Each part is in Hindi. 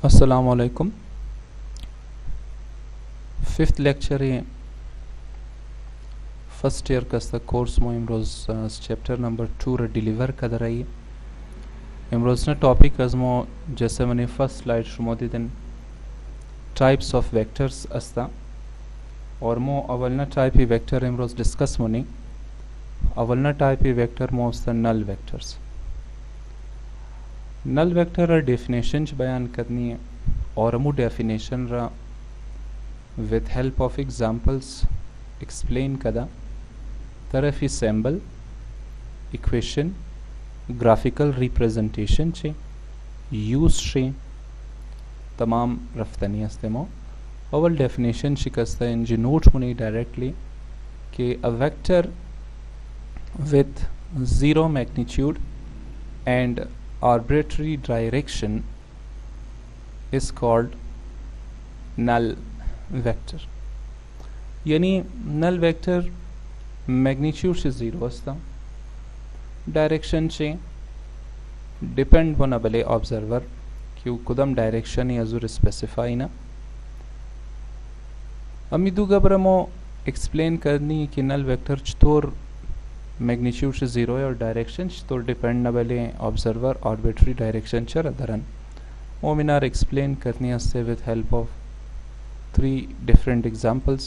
अस्सलामु अलैकुम। फिफ्थ लेक्चर फर्स्ट ईयर कस्ता कोर्स मो इमरोज चैप्टर नंबर 2 डिलीवर कदर आई इमरोज ना टॉपिक अजमो जैसे मैंने फर्स्ट स्लाइड शुमो दिन टाइप्स ऑफ वेक्टर्स अस्ता और मो अवलना टाइप ही वेक्टर इमरोज डिस्कस मोनी अवलना टाइप ही वेक्टर मो अस्ता नल वेक्टर्स नल वेक्टर र डेफिनेशन बयान करनी है और अमू डेफिनेशन रा with help of examples explain kada तरफ ही symbol equation graphical representation चे use चे तमाम रफ्तानी अस्तेमो अवल definition शिकस्ता इन जी नोट मुनी directly कि a vector with zero magnitude and arbitrary direction is called null vector यानी नल वेक्टर मैग्नीट्यूड से ज़ीरो असता डायरेक्शन से डिपेंड होना भले ऑब्जर्वर क्यों कुदम डायरेक्शन ही अजूर स्पेसिफाई ना अमीदू गबरमो एक्सप्लेन करनी कि नल वेक्टर चतोर मैग्नीट्यूड से ज़ीरो है और डायरेक्शन चतोर डिपेंड ना भले ऑब्जर्वर आर्बिट्री डायरेक्शन चर अदरन वो मिनार एक्सप्लेन करनी है with help of 3 different examples.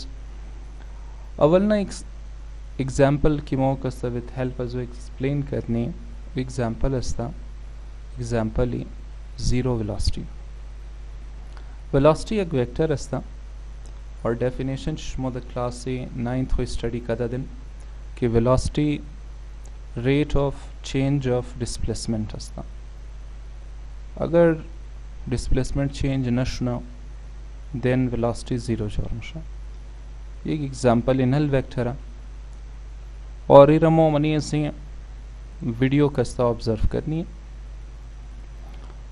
अवलना example की मो कस्ता with help अजो explain करने example अस्ता example ही zero velocity. Velocity एक vector अस्ता और definition शमो द class से 9th को study कदा दिन कि velocity rate of change of displacement अस्ता अगर displacement change नशना then velocity zero जोरमशा एक एग्जांपल इनल वेक्टर और ये रमो मनी ऐसे वीडियो कस्ता ऑब्जर्व करनी है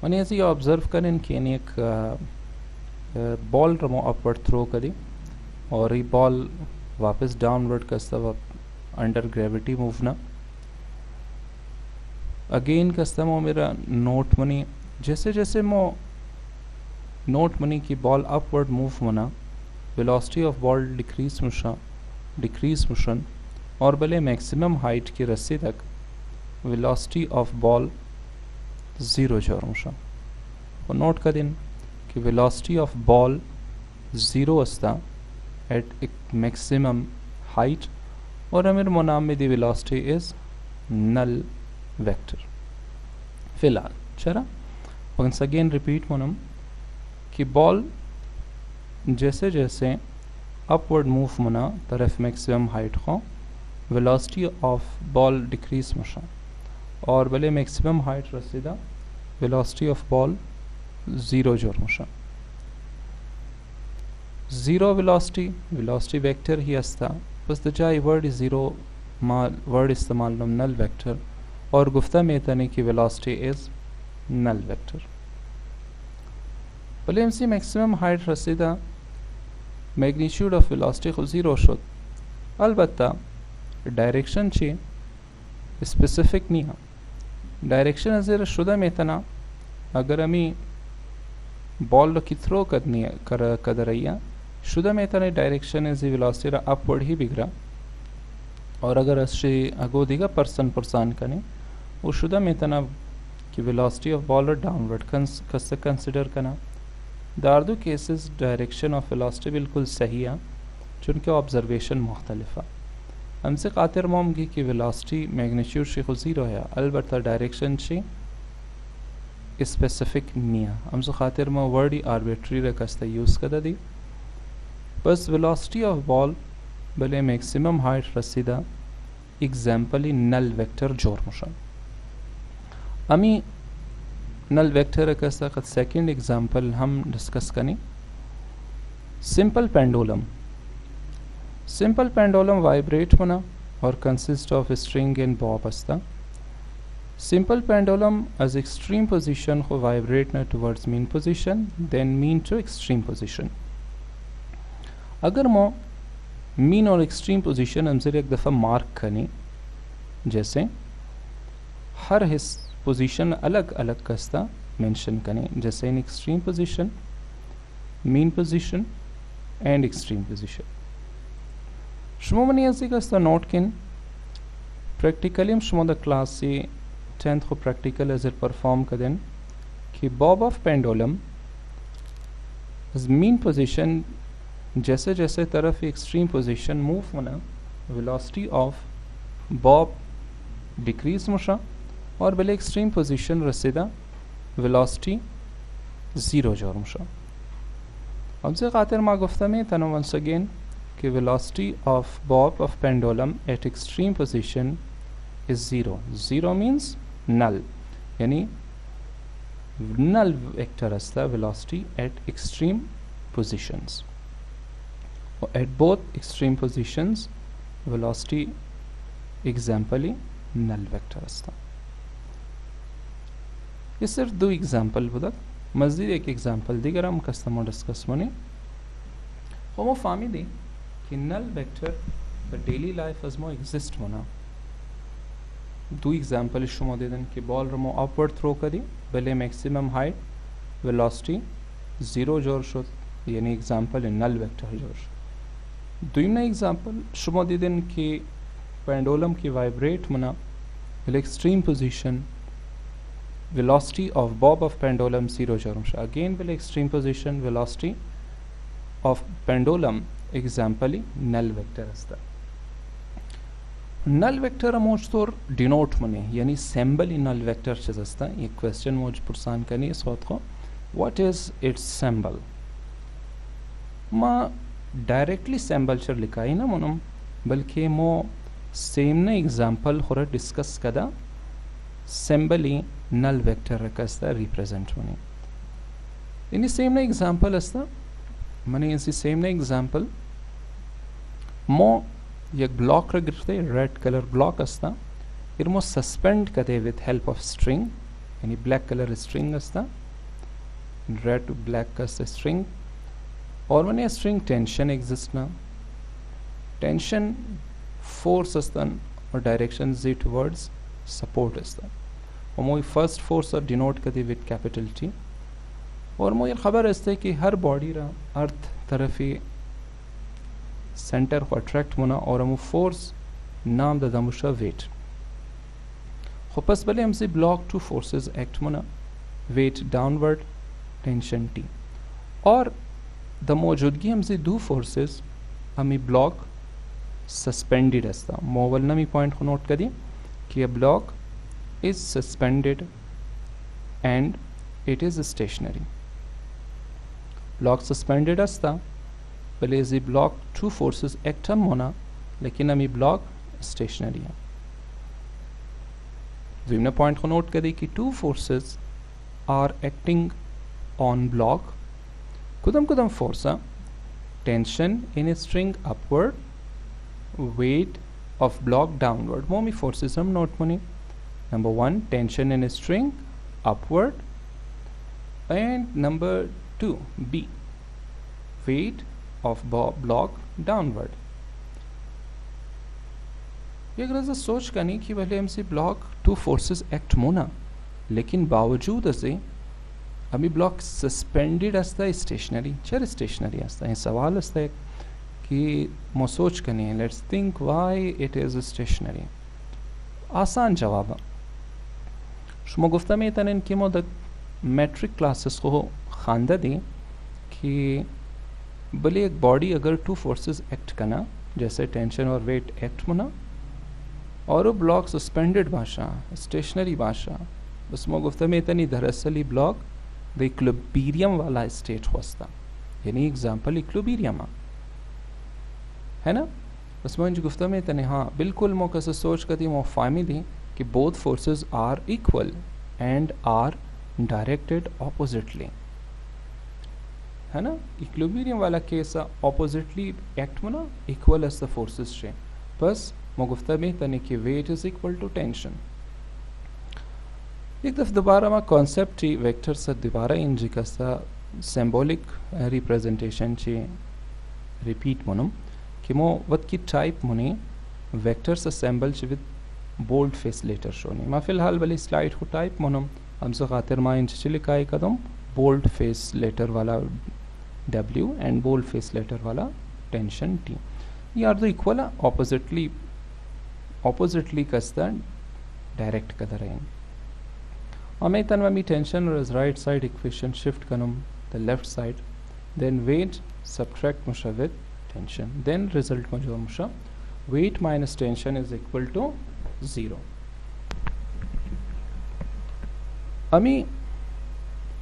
मनी ऐसे ऑब्जर्व करें कि एक बॉल रमो अपवर्ड थ्रो करी और ये बॉल वापस डाउनवर्ड कस्ता अंडर ग्रेविटी मूव ना अगेन कस्ता मो मेरा नोट मनी जैसे जैसे मो नोट मनी की बॉल अपवर्ड मूव मना वेलोसिटी ऑफ बॉल डिक्रीज मुशन और भले मैक्सिमम हाइट की रस्सी तक वेलोसिटी ऑफ बॉल ज़ीरो जोर मुशा और नोट कर दिन कि वेलोसिटी ऑफ बॉल ज़ीरो अस्ता एट एक मैक्सिमम हाइट और अमीर मोनाम में the velocity is null vector फिलहाल चरा वंस अगेन रिपीट मोनम कि बॉल जैसे जैसे अपवर्ड मूव मना तरफ मैक्सिमम हाइट को वेलोसिटी ऑफ बॉल डिक्रीज मशा और भले मैक्सिमम हाइट रसीदा वेलोसिटी ऑफ बॉल ज़ीरो जोर मशा ज़ीरो वेलोसिटी वेक्टर ही अस्ता बस दजाई वर्ड ज़ीरो माल वर्ड इस्तेमाल नल वेक्टर और गुफ्ता में तने की वेलोसिटी इज़ नल वेक्टर भले एमसी मैक्सिमम हाइट रसीदा मैग्नीट्यूड ऑफ वेलोसिटी को ज़ीरो शुद अलबत्ता डायरेक्शन ची स्पेसिफिक नहीं है डायरेक्शन अज़र शुदा में तना अगर हमें बॉल की थ्रो करनी है कदर रही शुदा में तना डायरेक्शन इज़ वेलोसिटी रा अपवर्ड ही बिगड़ा और अगर अच्छे अगो दिगा परसान कने वो शुदा में तना कि velocity of ball downward consider करना दारदो केसेस डायरेक्शन ऑफ वेलोसिटी बिल्कुल सही है चूँकि ऑब्जर्वेशन मुख्तलिफ है हमसे खातिर मोमगी कि वेलोसिटी मैग्नीट्यूड से ज़ीरो है अलबत्ता डायरेक्शन से स्पेसिफिक नहीं है हमसे खातिर में वर्ड ही आर्बिट्री रखस्ता यूज़ कर दी बस वेलोसिटी ऑफ बॉल भले मैक्सिमम हाइट रसीदा एग्जाम्पल ही नल वेक्टर जोर मुशा अमी नल वेक्टर का सेकंड एग्जांपल हम डिस्कस करें सिंपल पेंडुलम वाइब्रेट होना और consist of string and bob अस्ता simple pendulum as extreme position को वाइब्रेट ना towards mean position then mean to extreme position अगर मो मीन और एक्सट्रीम पोजीशन हमसे एक दफ़ा मार्क करें जैसे हर पोजीशन अलग अलग कस्ता मेंशन करें, जैसे in extreme position, mean position and extreme position. शुमो मनी ऐसी का नोट किन प्रैक्टिकली शुमो द क्लास से 10th को प्रैक्टिकल एज परफॉर्म करें कि bob of pendulum mean position जैसे जैसे तरफ एक्सट्रीम पोजीशन मूव होना वेलोसिटी ऑफ बॉब डिक्रीज मुशा और बेले एक्सट्रीम पोजीशन रसीदा वेलोसिटी ज़ीरो जोर मुशा. अब से खातिर मा गुफ्ता में तनो वंस अगेन कि velocity of bob of pendulum at extreme position is zero. Zero means null, यानी null vector as the velocity at extreme positions. Or at both extreme positions velocity example null vector as the. ये सिर्फ दो एग्जाम्पल बुदक मज़ीद एक एग्जाम्पल दिगर हम कस्टमर डिस्कस मने होमो फामी दी कि null vector the daily life as मो एग्जिस्ट होना. दो एग्जाम्पल शुमा दे दें कि बॉल रमो अपवर्ड थ्रो करी बेले मैक्सिमम हाइट वेलोसिटी ज़ीरो जोर शुद, यानी एग्जाम्पल नल वेक्टर जोर. दूसरा एग्जाम्पल शुमा दे दें कि पेंडुलम की वाइब्रेट मना बेले extreme position velocity of bob of pendulum zero जोर. अगेन बेले extreme position velocity of pendulum example null vector असता. नल वेक्टर अमोज तोर डिनोट मने यानी सेम्बल इन नल वेक्टर चजस्ता. ये क्वेश्चन मोज पुरसान करनी इस वक्त को व्हाट इज इट्स सेम्बल. मा डायरेक्टली सेम्बल चर लिखाई ना मनम बल्कि मो सेम ना एग्जाम्पल होरा डिस्कस कदा सेम्बली नल वेक्टर रखस्ता रिप्रेजेंट मने. इनी सेम ना एग्जाम्पल अस्ता मने इसी सेम ना एग्जाम्पल मो एक ब्लॉक रखते रेड कलर ब्लॉक असता इरमो सस्पेंड कदे विथ हेल्प ऑफ स्ट्रिंग, यानी ब्लैक कलर स्ट्रिंग असता रेड ब्लैक का स्ट्रिंग. और मने स्ट्रिंग टेंशन एग्जिस्ट ना टेंशन फोर्स असता और डायरेक्शन जी टुवर्ड्स सपोर्ट असता. और मोई फर्स्ट फोर्स और डिनोट कदे विथ कैपिटल टी. और मोई खबर असते कि हर बॉडी रा अर्थ तरफी सेंटर को अट्रैक्ट होना और हम फोर्स नाम दमुशा वेट. पस भले हमसे ब्लॉक टू फोर्सेस एक्ट होना वेट डाउनवर्ड टेंशन टी. और द मौजूदगी हमसे दो फोर्सेस हमें ब्लॉक सस्पेंडेड अस्ता. मोवल नमी पॉइंट को नोट करिए कि a block is suspended and it is stationary. block suspended अस्ता पहले इसी ब्लॉक टू फोर्सेस एक्ट हम होना लेकिन हमें ब्लॉक स्टेशनरी है. दूसरा पॉइंट को नोट करें कि two forces are acting on block. कुदम force tension in a string upward weight of block downward. मोमी फोर्सेस हम नोट मनी. Number 1 tension in a string upward and number 2 बी weight of block downward. ये अगर सोच करनी कि भले हमसे ब्लॉक टू फोर्सेस एक्ट होना लेकिन बावजूद से अभी ब्लॉक सस्पेंडेड असता स्टेशनरी चर स्टेशनरी असता. सवाल असता है कि मो सोच करनी let's think why it is stationary. आसान जवाब शुमा गुफ्ता में तन इनकी मोद मैट्रिक क्लासेस को खानदा दी कि भले एक बॉडी अगर टू फोर्सेस एक्ट करना जैसे टेंशन और वेट एक्ट होना और वो ब्लॉक सस्पेंडेड भाषा स्टेशनरी भाषा बस मो गुफ्ता में इतनी दरअसल ब्लॉक द इक्विलिब्रियम वाला स्टेट होता, यानी एग्जाम्पल इक्विलिब्रियम है ना. बस मुझे गुफ्ता में इतने हाँ बिल्कुल मो कैसे सोच करती मो फाहमी दी कि both forces are equal and are directed oppositely है ना. इक्विलिब्रियम वाला केस ऑपोजिटली एक्ट में ना इक्वल एज द फोर्सेस से बस मो गुफ्ता में तने कि weight is equal to tension. एक दफ़ दोबारा मा कॉन्सेप्ट ची वेक्टर से दोबारा इन जी कसा सिंबॉलिक रिप्रेजेंटेशन ची रिपीट मनम कि मो वत की टाइप मुनी वेक्टर से सिंबल ची विद बोल्ड फेस लेटर शोनी मा फिलहाल वाली स्लाइड को टाइप मनम हमसे खातिर मा इंच लिखा कदम बोल्ड फेस लेटर वाला W and bold face letter वाला tension T. यार्दो equal oppositely कस्ता direct कदर है हमें तनवा मी tension और right side equation shift कनम the left side then weight subtract मुशा with tension then result में जो मुशा weight minus tension is equal to 0. हमें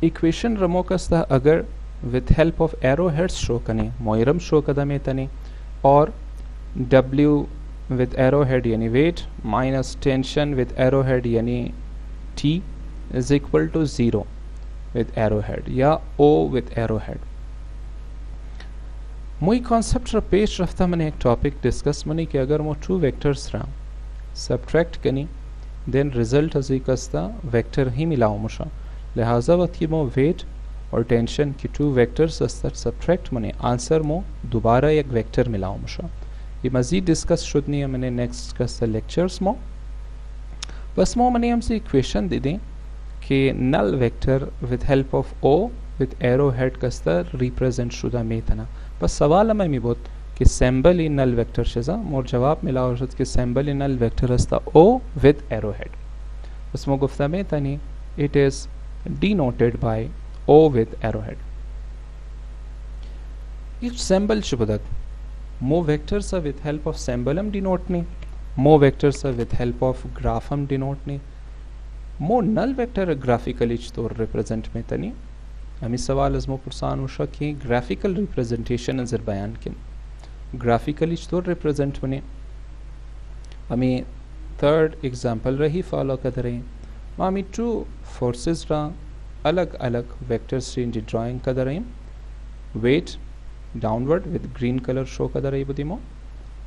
equation रमो कस्ता अगर with help of arrowheads show कने मोइरम show कदा में तने और W with arrowhead यानी weight minus tension with arrowhead यानी T is equal to 0 with arrowhead या O with arrowhead. मुई concept पेश रफ्ता मैंने एक topic discuss मनी कि अगर मो two vectors रहा subtract कनी then result अजी कस्ता vector ही मिलाओ मुशा लिहाजा वक्त की मो weight और टेंशन की टू वेक्टर्स सब्ट्रैक्ट मने आंसर मो दोबारा एक वेक्टर मिलाओ मुशा ये मज़ीद डिस्कस शुदनी है मैंने नेक्स्ट का लेक्चर्स मो बस मो मैंने हमसे इक्वेशन दे दें कि null vector with help of ओ विद एरो हेड का रिप्रेजेंट शुदा में था बस सवाल हमें मी बहुत कि सैम्बल इन नल वेक्टर शेजा मोर जवाब मिला और कि सैम्बल इन नल वेक्टर हस्ता ओ विद एरो हेड बस मो गुफ्ता में तनी it is denoted by O with arrowhead. If symbol शुबदक mo vectors are with help of symbol हम denote ने mo vectors are with help of graph हम denote ने mo null vector graphically तौर represent में तनी हमें सवाल अज़मो पुरसान उशा कि graphical representation नज़र बयान किन graphically तौर represent बने हमें third example रही follow कर रहे हैं हमें two forces रहा अलग अलग वेक्टर्स रेंज ड्राइंग कर रहे हैं weight downward with green colour show कर रही बुद्धि मो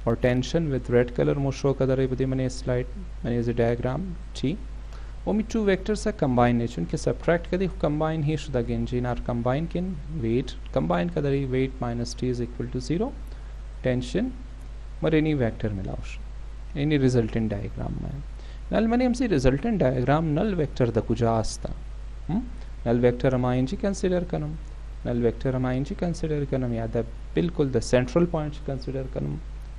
और टेंशन विद रेड कलर मो शो कर रही बुद्धि मैंने स्लाइड मैंने इस डायग्राम ठीक वो मी टू वेक्टर्स है कंबाइनेशन के सब्ट्रैक्ट कर दी कंबाइन ही शुदा गेन जी नार कंबाइन किन वेट कंबाइन कर रही weight minus T is equal to 0 tension मर एनी वेक्टर मिलाओ एनी रिजल्टेंट डायग्राम में नल मैंने हमसे रिजल्टेंट डायग्राम नल वेक्टर द कुजा आस्ता नल वेक्टर हम आएंगे कंसिडर करम नल वेक्टर हम आएंगे कंसिडर करम याद है बिल्कुल द सेंट्रल पॉइंट कंसिडर करम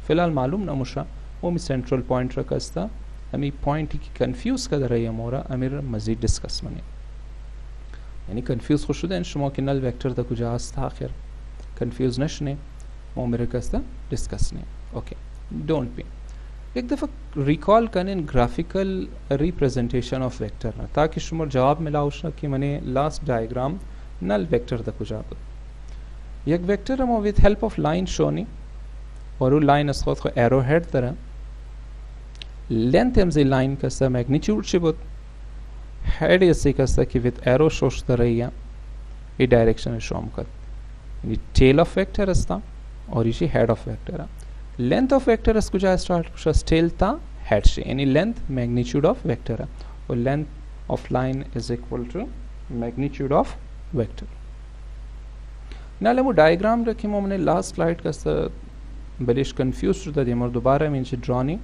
फिलहाल मालूम ना मुशा वो मी सेंट्रल पॉइंट रखस्ता हमें पॉइंट की कंफ्यूज कर रही है मोरा अमीर मजीद डिस्कस मने यानी कंफ्यूज खुशुदा शुमा कि नल वेक्टर द कुछ आस्ता आखिर कंफ्यूज नशने वो मेरे कस्ता डिस्कस ने ओके डोंट बी एक दफ़ा रिकॉल करें ग्राफिकल रिप्रेजेंटेशन ऑफ वेक्टर ना ताकि शुमर जवाब मिला उसना कि मैंने लास्ट डायग्राम नल वेक्टर तक जाब एक वेक्टर हम विद हेल्प ऑफ लाइन शोनी और वो लाइन अस खुद को एरो हेड तरह लेंथ हमसे लाइन का मैग्नीट्यूड शिबुत हेड ऐसे का कि विद एरो शोश तरह ये डायरेक्शन शोम कर टेल ऑफ वेक्टर अस्ता और ये head of vector length of vector इस कुछ स्टार्ट स्टेल था हेड से यानी लेंथ मैग्नीट्यूड ऑफ वेक्टर है और length of line is equal to magnitude of vector नाले वो डायग्राम रखे मैंने लास्ट स्लाइड का बलिश कंफ्यूज होता थी और दोबारा मैं ड्रॉ नहीं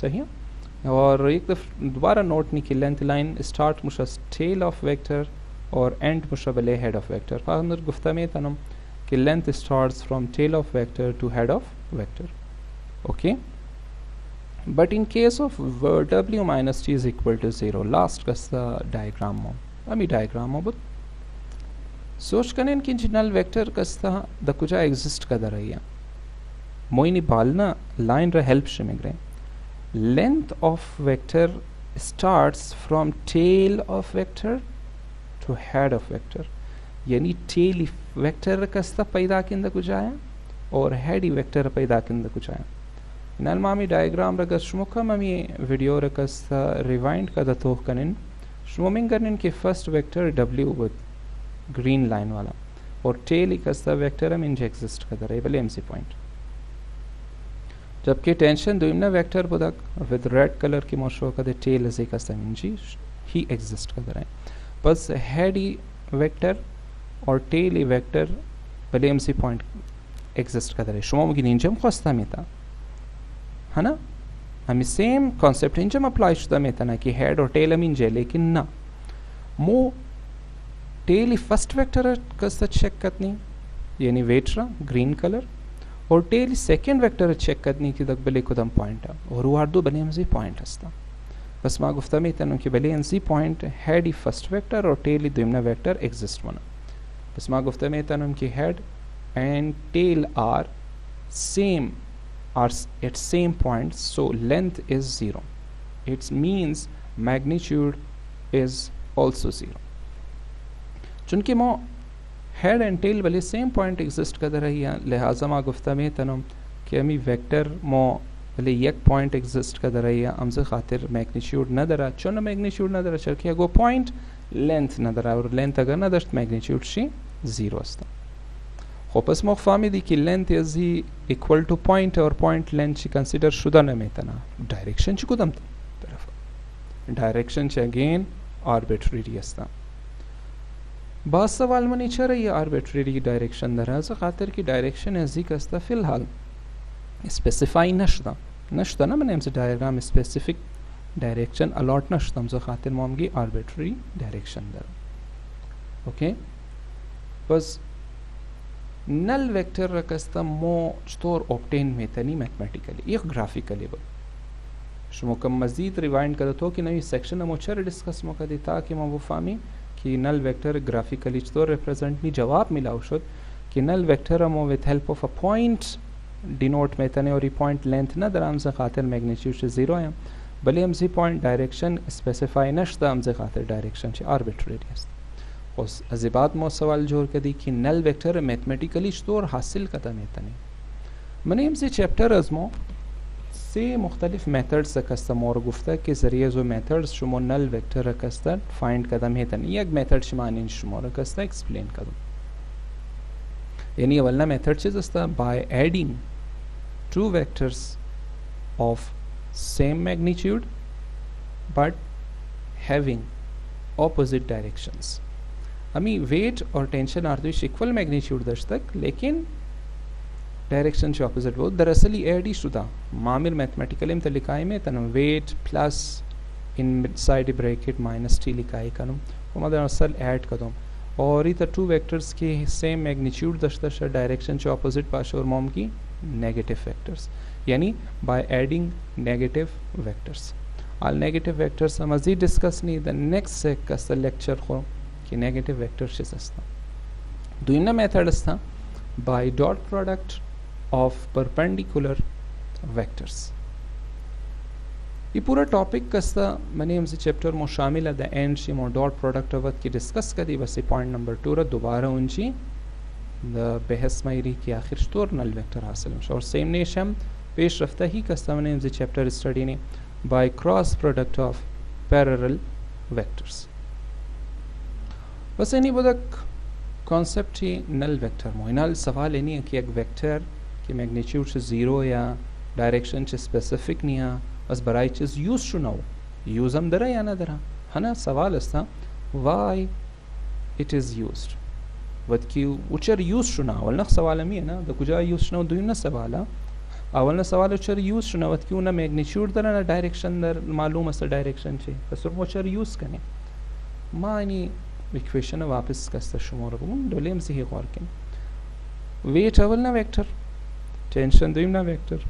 सही है और एक दफ़ा दोबारा नोट नहीं कि लेंथ लाइन स्टार्ट मुशा टेल ऑफ वेक्टर और एंड मुशा बले हेड ऑफ वेक्टर फाहमर गुफ्ता में तनम कि length starts from tail of vector to head of vector okay but in case of w minus t is equal to 0 last का डायग्राम हो अमी डायग्राम हो बट सोच करें कि नल वेक्टर का द कुछ एग्जिस्ट कर रही है मोइनी बालना लाइन रे हेल्प से मिल रहे length of vector starts from tail of vector to head of vector यानी टेल वेक्टर का पैदा किंद कुछ आया और हेड वेक्टर पैदा किंद कुछ आया नल मामी डायग्राम रगस शुमुखम अमी वीडियो रकस रिवाइंड कदा तो कनिन शुमिंग करनिन के first vector w with green line वाला और टेल कस्ता वेक्टर हम इंज एग्जिस्ट कर रहे भले एमसी पॉइंट जबकि टेंशन दुइमना वेक्टर बुदक विद रेड कलर की मोशो कदे टेल से कस्ता इंजी ही एग्जिस्ट कर रहे बस हेड वेक्टर और टेल वेक्टर भले एमसी पॉइंट एग्जिस्ट कर रहे शुमा की निंजम खस्ता में था है ना हमें सेम कॉन्सेप्ट इंजम अप्लाई शुदा में था ना कि हेड और टेल हम इंजे लेकिन ना मो टेली फर्स्ट वेक्टर कस्ता चेक कतनी यानी वेटरा ग्रीन कलर और टेली सेकंड वेक्टर चेक कतनी की दक बले कुदम पॉइंट और वार्दो बने हमसे पॉइंट हस्ता बस मा गुफ्ता में तनु कि बले एनसी पॉइंट हेड ही फर्स्ट वेक्टर और टेली दुमना वेक्टर एग्जिस्ट वना बस मा गुफ्ता में तनु कि head and tail are at same point, so length is 0. It means magnitude is also 0. चूंकि मो head and tail वाले same point exist कर रही है लिहाजा मा गुफ्ता में तनम कि हमी वेक्टर मो वाले एक point exist कर रही है हमसे खातिर magnitude न दरा चुन magnitude न दरा चल कि अगो point length न दरा और length अगर न दर्श magnitude शी 0 अस्ता खोपस मोख फाहमिदी कि length is equal two point और पॉइंट लेंथ ची कंसिडर शुदा नमेतना डायरेक्शन ची कुदम तरफ डायरेक्शन ची अगेन आर्बिट्ररी अस्ता बास सवाल मनी चल रही है आर्बिट्ररी डायरेक्शन दराज खातिर की डायरेक्शन एजिक अस्ता फिलहाल स्पेसिफाई नशदा ना मैंने हमसे डायग्राम स्पेसिफिक डायरेक्शन अलॉट नशदा हमसे खातिर मोमगी आर्बिट्ररी डायरेक्शन दर ओके बस नल वेक्टर रकस्ता मो चतोर ऑब्टेन मेतनी मैथमेटिकली एक ग्राफिकली वो शुमो कम मजीद रिवाइंड कर तो कि नई सेक्शन में चर डिस्कस मौका देता कि मैं वो फामी कि नल वेक्टर ग्राफिकली चतोर रिप्रेजेंट में जवाब मिला उशद कि नल वेक्टर मो with help of a point denote मेतने और ये पॉइंट लेंथ न दराम से खातिर मैग्नीट्यूड से 0 है भले हम सी पॉइंट डायरेक्शन स्पेसिफाई नशदा हम से खातिर डायरेक्शन से आर्बिट्ररी है उस अजिबात मो सवाल जोर कर दी कि नल वेक्टर मैथमेटिकली स्टोर हासिल कता मेतने मने हमसे चैप्टर अजमो से मुख्तलिफ मेथड्स कस्ता मोर गुफ्ता के ज़रिए जो मेथड्स शुमो नल वेक्टर कस्ता फाइंड कदा मेतने एक मेथड शुमानी शुमोर कस्ता एक्सप्लेन करूँ यानी अवलना मेथड चीज़ अस्ता by adding two vectors of same magnitude but having opposite directions हमें वेट और टेंशन आर्दविश इक्वल मैग्नीट्यूड दर्श तक लेकिन डायरेक्शन से ऑपोजिट वो दरअसल ही एड ही शुदा मामिर मैथमेटिकली में लिखाई में तनु weight plus inside bracket minus T लिखाई करूँ वो मतलब असल ऐड करूँ और इधर टू वेक्टर्स के सेम मैग्नीट्यूड दर्श डायरेक्शन से ऑपोजिट पास और मोम की नेगेटिव वेक्टर्स यानी by adding negative vectors all negative vectors मजीद डिस्कस नहीं द नेक्स्ट से का लेक्चर हो कि नेगेटिव वेक्टर शिस अस्ता दूसरा मेथड अस्ता by dot product of perpendicular vectors ये पूरा टॉपिक कस्ता मैंने हमसे चैप्टर में शामिल है द एंड शी मो डॉट प्रोडक्ट अवत की डिस्कस करी बस पॉइंट नंबर 2 रा दोबारा उनची द बहस मायरी की आखिर स्टोर नल वेक्टर हासिल और सेम नेशम पेश रफ्ता ही कस्ता मैंने हमसे चैप्टर स्टडी ने by cross product of parallel vectors बस यानी बदक कॉन्सेप्ट ही नल वेक्टर मोइनल सवाल यानी कि एक वेक्टर की मैग्नीट्यूड से 0 या डायरेक्शन से स्पेसिफिक नहीं है बस बराई चीज़ यूज शुनाओ यूज हम दरा या ना दरा है ना सवाल अस्ता वाई इट इज़ यूज्ड वद की उचर यूज शुना अवल सवाल हमी है ना द कुजा यूज शुना दुई ना सवाल अवल सवाल उचर यूज शुना वद क्यों ना मैग्नीट्यूड दरा ना डायरेक्शन दर मालूम अस डायरेक्शन से बस उचर यूज करें मानी इक्वेशन वापस कस्ता शुमार डोलेम से ही गौर करें वेट अवल ना वेक्टर टेंशन दुई ना वेक्टर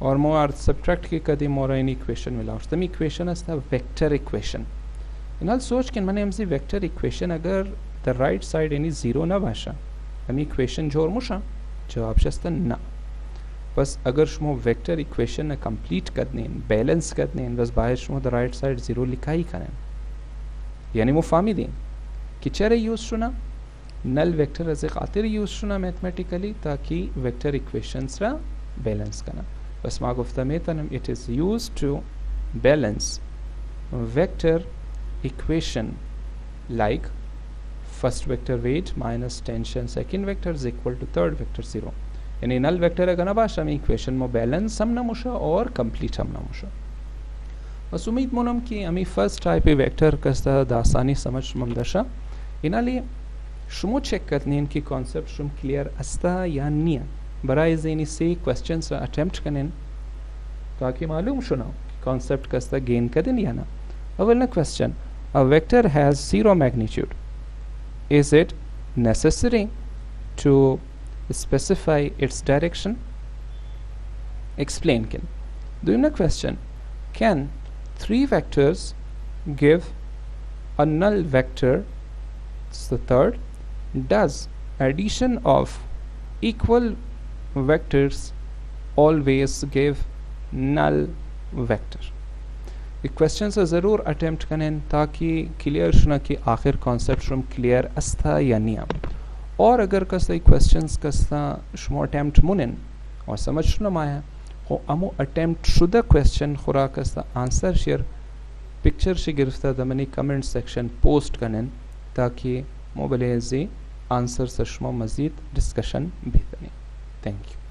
और मो आर सब्ट्रैक्ट के कदे मोरा इन इक्वेशन मिला उस तम इक्वेशन अस्ता वेक्टर इक्वेशन इनाल सोच के मने हमसे वेक्टर इक्वेशन अगर द राइट साइड यानी 0 ना भाषा हम इक्वेशन जोर मुशा जवाब शस्ता ना बस अगर शुमो वेक्टर इक्वेशन ना कंप्लीट करने बैलेंस करने बस बाहर शुमो द राइट साइड 0 लिखा ही करें यानी वो फामी दें कि चेहरे यूज शुना नल वेक्टर ऐसे खातिर यूज शुना मैथमेटिकली ताकि वेक्टर इक्वेशंस रा बैलेंस करना बस मा गुफ्ता में तनम it is use to balance vector equation like first vector weight minus tension second vector is equal to third vector 0 यानी नल वेक्टर अगर ना भाषा में इक्वेशन में बैलेंस हम ना मुशा और कंप्लीट हम ना मुशा बस उम्मीद मोनम कि हमें फर्स्ट टाइप वेक्टर कस्ता दासानी समझ ममदशा इनाली शुमो चेक करने इनकी कॉन्सेप्ट शुम क्लियर अस्ता या निया बराए ज़ेनी से क्वेश्चंस अटेम्प्ट करें ताकि मालूम शुना कॉन्सेप्ट कस्ता गेन करें या ना अवल ना question a vector has zero magnitude. Is it necessary to specify its direction? Explain kin. Doing a question, can three vectors give a null vector? It's the third. Does addition of equal vectors always give null vector? ये क्वेश्चन से ज़रूर अटेम्प्ट करें ताकि क्लियर शुना कि आखिर कॉन्सेप्ट शुम क्लियर अस्था या निया और अगर कस्ता क्वेश्चंस कस्ता शुमा अटेम्प्ट मुनिन और समझ शुना माया हो अमो अटेम्प्ट शुदा क्वेश्चन खुरा कस्ता आंसर शेयर पिक्चर से गिरफ्ता दमनी कमेंट सेक्शन पोस्ट करें ताकि मोबाइल आंसर से शुमा मज़ीद डिस्कशन भी करें. Thank you.